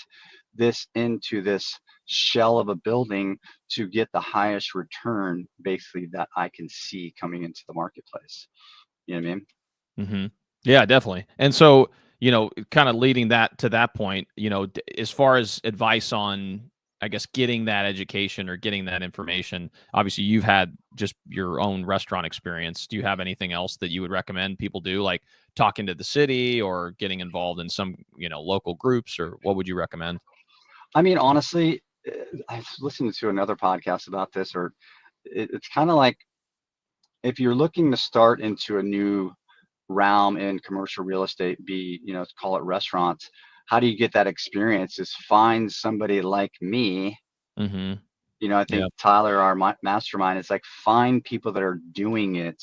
this into this shell of a building to get the highest return basically that I can see coming into the marketplace? You know what I mean? mhm. Yeah, definitely. And so, kind of leading that to that point, as far as advice on, I guess, getting that education or getting that information, obviously you've had just your own restaurant experience. Do you have anything else that you would recommend people do, like talking to the city or getting involved in some, local groups, or what would you recommend? I mean, honestly, I've listened to another podcast about this, or it's kind of like if you're looking to start into a new realm in commercial real estate, call it restaurants, how do you get that experience? Is find somebody like me. Mhm. I think Yeah. Tyler, our mastermind, is like find people that are doing it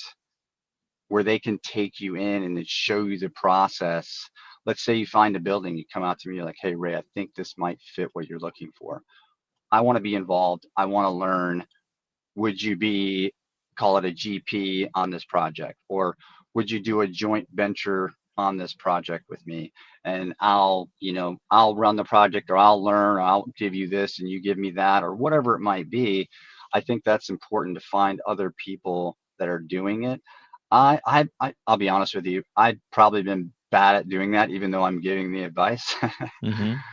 where they can take you in and then show you the process. Let's say you find a building, you come out to me, you're like, hey, Ray, I think this might fit what you're looking for. I want to be involved. I want to learn. Would you be, call it a GP on this project? Or would you do a joint venture on this project with me? And I'll run the project, or I'll learn, or I'll give you this and you give me that, or whatever it might be. I think that's important to find other people that are doing it. I'll be honest with you. I've probably been bad at doing that, even though I'm giving the advice. Mhm.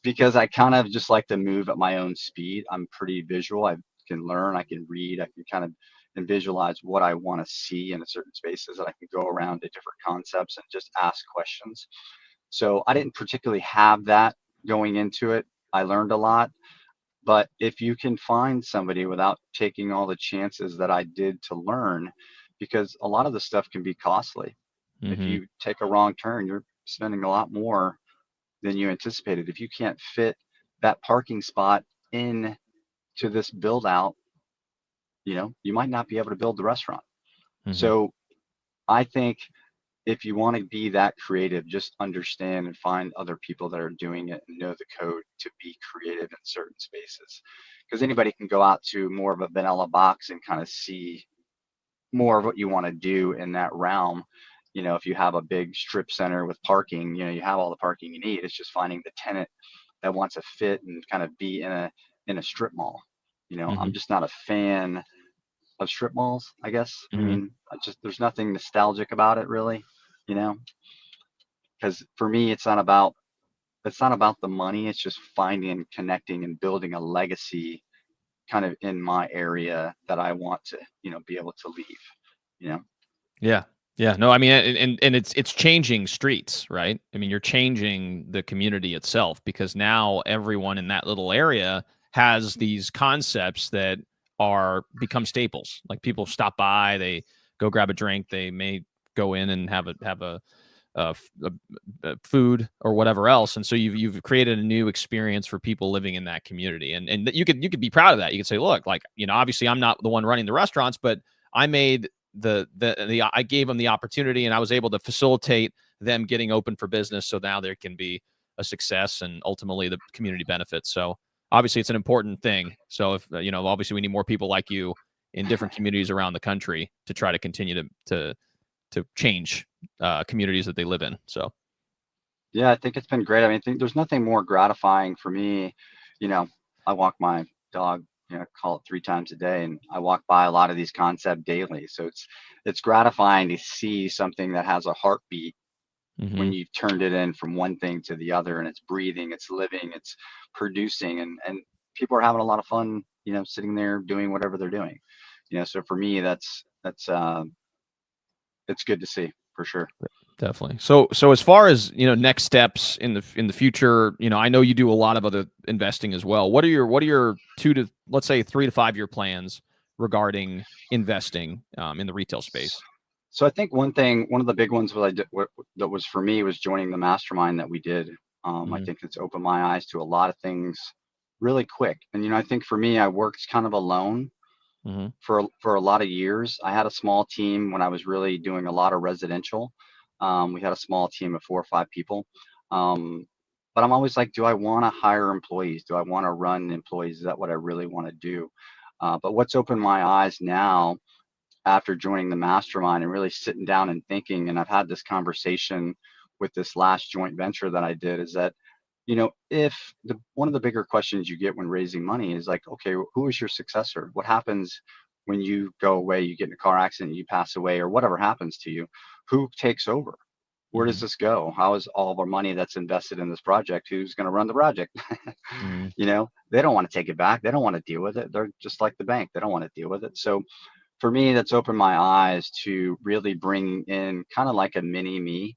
Because I kind of just like to move at my own speed. I'm pretty visual. I can learn, I can read, I can kind of and visualize what I want to see in a certain spaces, that I can go around to different concepts and just ask questions. So I didn't particularly have that going into it. I learned a lot, but if you can find somebody without taking all the chances that I did to learn, because a lot of the stuff can be costly. If Mhm. you take a wrong turn, you're spending a lot more than you anticipated. If you can't fit that parking spot in to this build out, you might not be able to build the restaurant. Mhm. So I think if you want to be that creative, just understand and find other people that are doing it and know the code to be creative in certain spaces. Because anybody can go out to more of a vanilla box and kind of see more of what you want to do in that realm. if you have a big strip center with parking, you have all the parking you need. It's just finding the tenant that wants to fit and kind of be in a strip mall. Hmm. I'm just not a fan of strip malls, I guess. I Hmm. mean, there's nothing nostalgic about it really, you know, because for me it's not about the money. It's just finding, connecting, and building a legacy kind of in my area that I want to, be able to leave, you know. Yeah. Yeah. No, I mean, and it's changing streets, right? I mean, you're changing the community itself because now everyone in that little area has these concepts that are become staples. Like people stop by, they go grab a drink, they may go in and have a food or whatever else, and so you've created a new experience for people living in that community, and you could be proud of that. You could say, look, like obviously I'm not the one running the restaurants, but I made I gave them the opportunity, and I was able to facilitate them getting open for business, so now there can be a success and ultimately the community benefits. So obviously it's an important thing. So if obviously we need more people like you in different communities around the country to try to continue to change communities that they live in. So Yeah, I think it's been great. I mean, I think there's nothing more gratifying for me. You know, I walk my dog, call it 3 times a day, and I walk by a lot of these concepts daily. So it's gratifying to see something that has a heartbeat when hmm you've turned it in from one thing to the other, and it's breathing, it's living, it's producing, and people are having a lot of fun, sitting there doing whatever they're doing. So for me, that's it's good to see for sure. definitely. So as far as next steps in the future, I know you do a lot of other investing as well. What are your 3 to 5 year plans regarding investing in the retail space? So I think one of the big ones that was for me was joining the mastermind that we did. I Hmm. think it's opened my eyes to a lot of things really quick. And I think for me, I worked kind of alone Hmm. for a lot of years. I had a small team when I was really doing a lot of residential. We had a small team of 4 or 5 people. Um, but I'm always like, do I want to hire employees? Do I want to run employees? Is that what I really want to do? But what's opened my eyes now after joining the mastermind and really sitting down and thinking, and I've had this conversation with this last joint venture that I did, is that, if one of the bigger questions you get when raising money is like, okay, who is your successor? What happens when you go away, you get in a car accident, you pass away, or whatever happens to you? Who takes over? Where does Hmm. this go? How is all of our money that's invested in this project? Who's going to run the project? Hmm. They don't want to take it back. They don't want to deal with it. They're just like the bank. They don't want to deal with it. So for me, that's opened my eyes to really bringing in kind of like a mini me.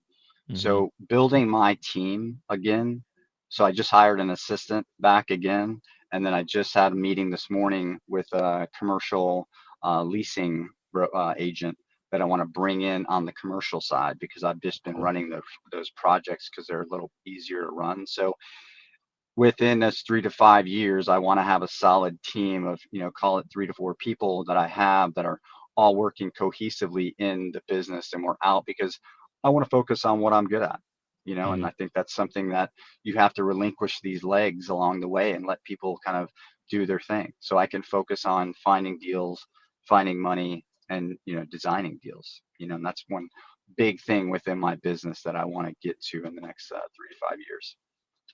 Hmm. So building my team again. So I just hired an assistant back again. And then I just had a meeting this morning with a commercial leasing agent that I want to bring in on the commercial side because I've just been Cool. running those projects because they're a little easier to run. So within this 3 to 5 years, I want to have a solid team of, call it 3 to 4 people that I have that are all working cohesively in the business and we're out because I want to focus on what I'm good at, and Hmm. I think that's something that you have to relinquish these legs along the way and let people kind of do their thing. So I can focus on finding deals, finding money, and, designing deals, and that's one big thing within my business that I want to get to in the next 3 to 5 years.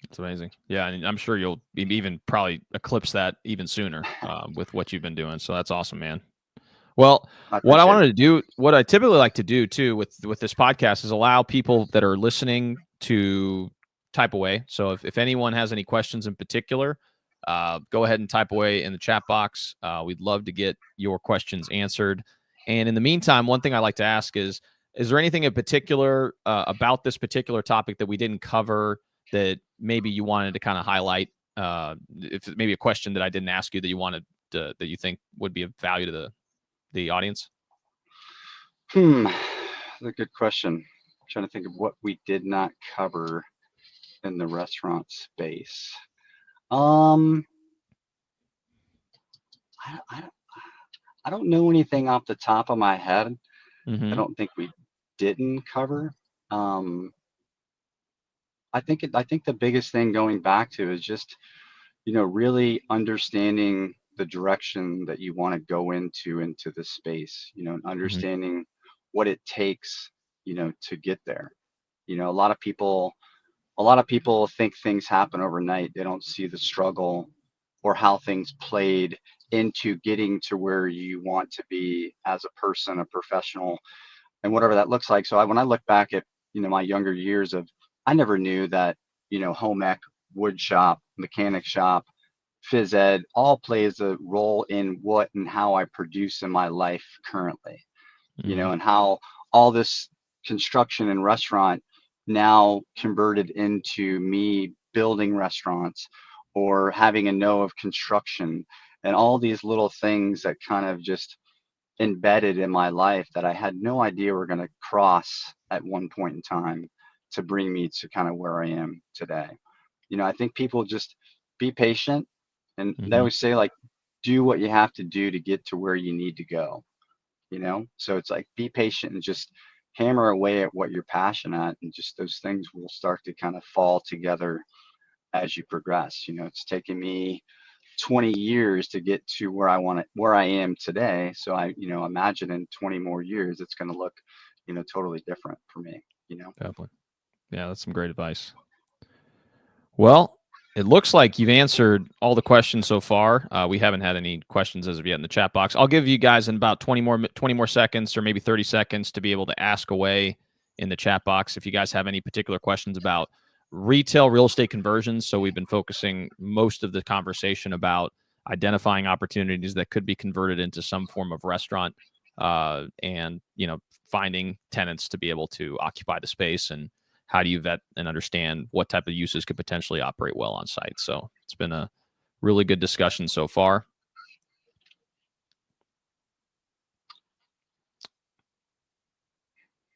It's amazing. Yeah, and I'm sure you'll even probably eclipse that even sooner with what you've been doing. So that's awesome, man. Well, I what I appreciate wanted it. to do, what I typically like to do too with this podcast is allow people that are listening to type away. So if anyone has any questions in particular, go ahead and type away in the chat box. We'd love to get your questions answered. And in the meantime, one thing I like to ask is there anything in particular about this particular topic that we didn't cover that maybe you wanted to kind of highlight? If maybe a question that I didn't ask you that you wanted that you think would be of value to the audience? That's a good question. I'm trying to think of what we did not cover in the restaurant space. Um, I I don't know anything off the top of my head. I Mhm. don't think we didn't cover. Um, I think the biggest thing going back to is just, really understanding the direction that you want to go into the space, and Mhm. understanding what it takes. to get there. A lot of people think things happen overnight. They don't see the struggle or how things played into getting to where you want to be as a person, a professional, and whatever that looks like. So when I look back at, my younger years I never knew that, home ec, wood shop, mechanic shop, phys ed all plays a role in what and how I produce in my life currently, Hmm. and how all this construction and restaurant now converted into me building restaurants or having a know of construction and all these little things that kind of just embedded in my life that I had no idea were going to cross at one point in time to bring me to kind of where I am today. I think people just be patient, and they Hmm. always say, like, do what you have to do to get to where you need to go, So it's like, be patient and just hammer away at what you're passionate at, and just those things will start to kind of fall together as you progress. It's taken me 20 years to get to where I am today. So I, imagine in 20 more years, it's going to look, totally different for me. Definitely. Yeah, that's some great advice. Well, it looks like you've answered all the questions so far. We haven't had any questions as of yet in the chat box. I'll give you guys in about 20 more seconds, or maybe 30 seconds, to be able to ask away in the chat box if you guys have any particular questions about retail real estate conversions. So we've been focusing most of the conversation about identifying opportunities that could be converted into some form of restaurant, and finding tenants to be able to occupy the space, and how do you vet and understand what type of uses could potentially operate well on site. So it's been a really good discussion so far.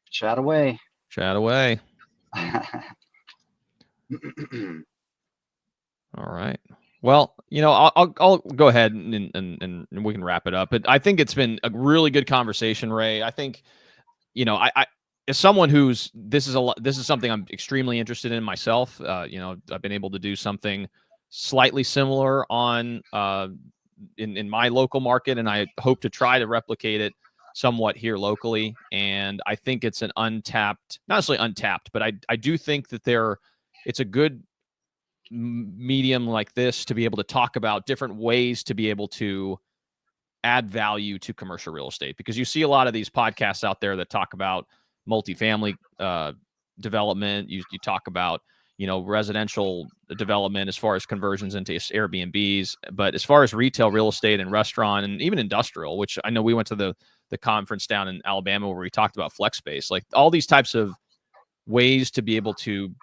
Chat away. Chat away. All right. Well, I'll go ahead and we can wrap it up. But I think it's been a really good conversation, Ray. I think, I as someone who's this is something I'm extremely interested in myself. I've been able to do something slightly similar on in my local market, and I hope to try to replicate it somewhat here locally. And I think it's an untapped, not necessarily untapped, but I do think that it's a good medium like this to be able to talk about different ways to be able to add value to commercial real estate, because you see a lot of these podcasts out there that talk about multifamily development. You talk about residential development as far as conversions into Airbnbs, but as far as retail real estate and restaurant and even industrial, which I know we went to the conference down in Alabama where we talked about flex space, like all these types of ways to be able to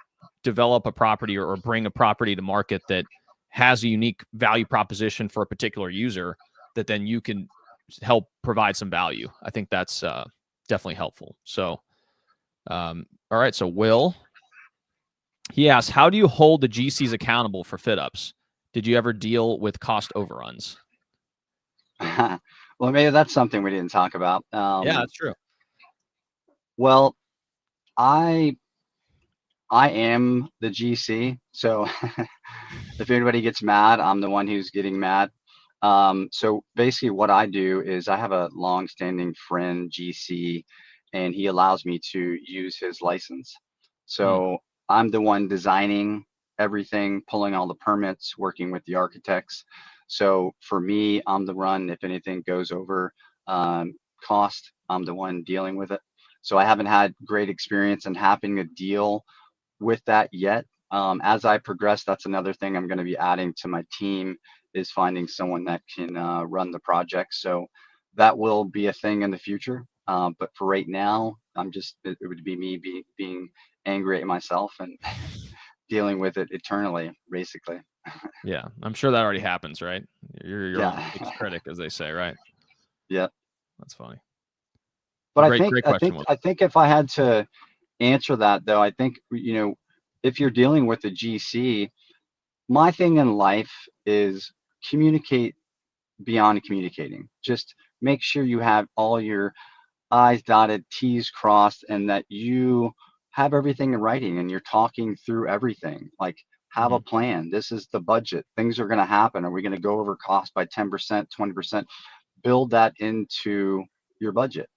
develop a property or bring a property to market that has a unique value proposition for a particular user that then you can help provide some value. I think that's definitely helpful. So, all right. So Will, he asks, how do you hold the GCs accountable for fit ups? Did you ever deal with cost overruns? Well, maybe that's something we didn't talk about. Yeah, that's true. Well, I I am the GC, so if anybody gets mad, I'm the one who's getting mad. So basically, what I do is I have a long-standing friend, GC, and he allows me to use his license. Hmm. So I'm the one designing everything, pulling all the permits, working with the architects. So for me, I'm the one. If anything goes over cost, I'm the one dealing with it. So I haven't had great experience in having to deal with that yet. As I progress, that's another thing I'm going to be adding to my team, is finding someone that can run the project. So that will be a thing in the future. But for right now, it would be me being angry at myself and dealing with it eternally, basically. Yeah, I'm sure that already happens, right? You're your own Yeah. biggest critic, as they say, right? Yeah. That's funny. But Well, I great, think great I question, think Will. I think if I had to answer that though, I think, if you're dealing with a GC, my thing in life is communicate beyond communicating. Just make sure you have all your I's dotted, T's crossed, and that you have everything in writing and you're talking through everything. Like, have Hmm. a plan. This is the budget. Things are going to happen. Are we going to go over cost by 10%, 20%? Build that into your budget,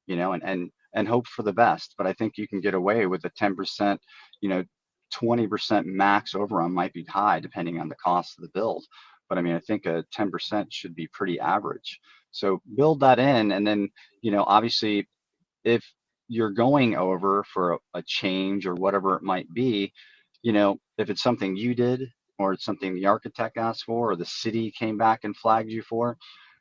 and and hope for the best. But I think you can get away with a 10%, 20% max overrun might be high depending on the cost of the build. But I mean, I think a 10% should be pretty average. So build that in, and then, obviously, if you're going over for a change or whatever it might be, if it's something you did or it's something the architect asked for or the city came back and flagged you for,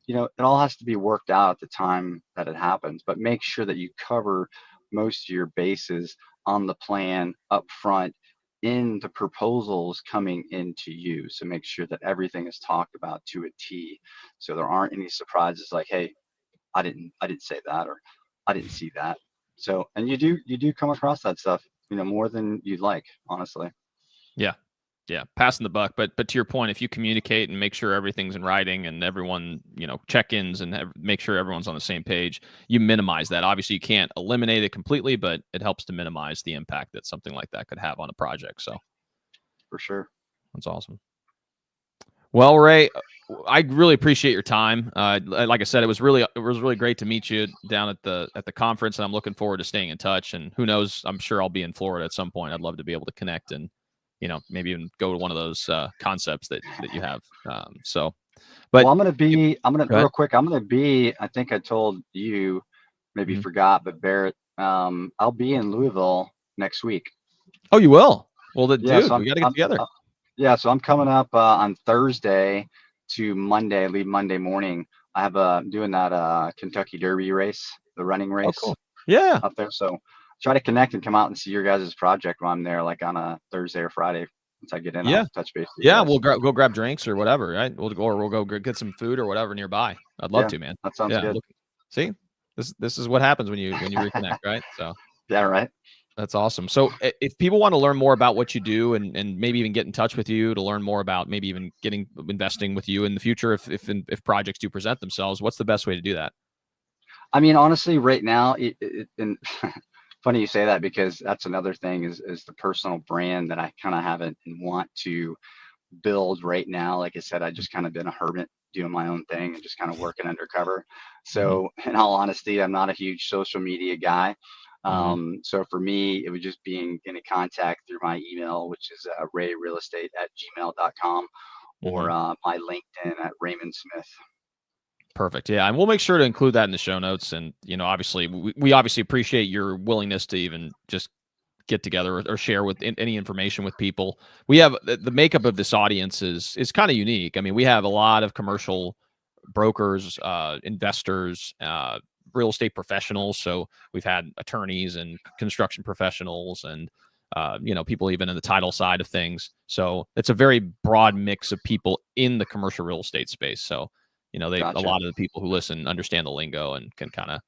it all has to be worked out at the time that it happens. But make sure that you cover most of your bases on the plan up front in the proposals coming into you. So make sure that everything is talked about to a T. So there aren't any surprises like, hey, I didn't say that, or I didn't see that. So, and you do come across that stuff, more than you'd like, honestly. Yeah. Yeah. Passing the buck. But to your point, if you communicate and make sure everything's in writing and everyone, check-ins and make sure everyone's on the same page, you minimize that. Obviously you can't eliminate it completely, but it helps to minimize the impact that something like that could have on a project. So for sure. That's awesome. Well, Ray, I really appreciate your time. Like I said, it was really great to meet you down at the conference, and I'm looking forward to staying in touch. And who knows, I'm sure I'll be in Florida at some point. I'd love to be able to connect and, maybe even go to one of those concepts that you have. But well, real quick, I think I told you, maybe forgot, but Barrett, I'll be in Louisville next week. Oh, you will? Well, dude, so we got to get together. So I'm coming up on Thursday to Monday, leave Monday morning. I have doing that Kentucky Derby race, the running race. Oh, cool. Yeah. Up there. So try to connect and come out and see your guys' project while I'm there, like on a Thursday or Friday. Once I get in, I'll touch base with you guys. We'll go grab drinks or whatever, right? We'll go get some food or whatever nearby. I'd love to, man. That sounds good. See, this is what happens when you reconnect, right? So yeah, right. That's awesome. So if people want to learn more about what you do and maybe even get in touch with you to learn more about maybe even investing with you in the future, if projects do present themselves, what's the best way to do that? I mean, honestly, right now, and funny you say that, because that's another thing is the personal brand that I kind of haven't and want to build right now. Like I said, I just kind of been a hermit doing my own thing and just kind of working undercover. So in all honesty, I'm not a huge social media guy. So for me, it was just being in contact through my email, which is rayrealestate@gmail.com, or my LinkedIn at Raymond Smith. Perfect. Yeah. And we'll make sure to include that in the show notes. And, obviously we obviously appreciate your willingness to even just get together or share with any information with people. We have the makeup of this audience is kind of unique. I mean, we have a lot of commercial brokers, investors, real estate professionals. So we've had attorneys and construction professionals and, people even in the title side of things. So it's a very broad mix of people in the commercial real estate space. So, Gotcha. A lot of the people who listen understand the lingo and can kind of,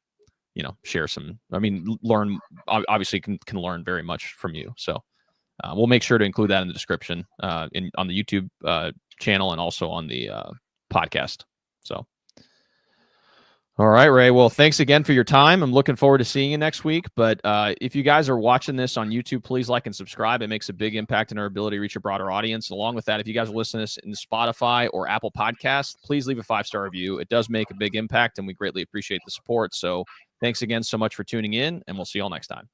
share some, learn, obviously can learn very much from you. So we'll make sure to include that in the description on the YouTube channel and also on the podcast. So. All right, Ray. Well, thanks again for your time. I'm looking forward to seeing you next week. But if you guys are watching this on YouTube, please like and subscribe. It makes a big impact in our ability to reach a broader audience. Along with that, if you guys are listening to this in Spotify or Apple Podcasts, please leave a 5-star review. It does make a big impact, and we greatly appreciate the support. So thanks again so much for tuning in, and we'll see you all next time.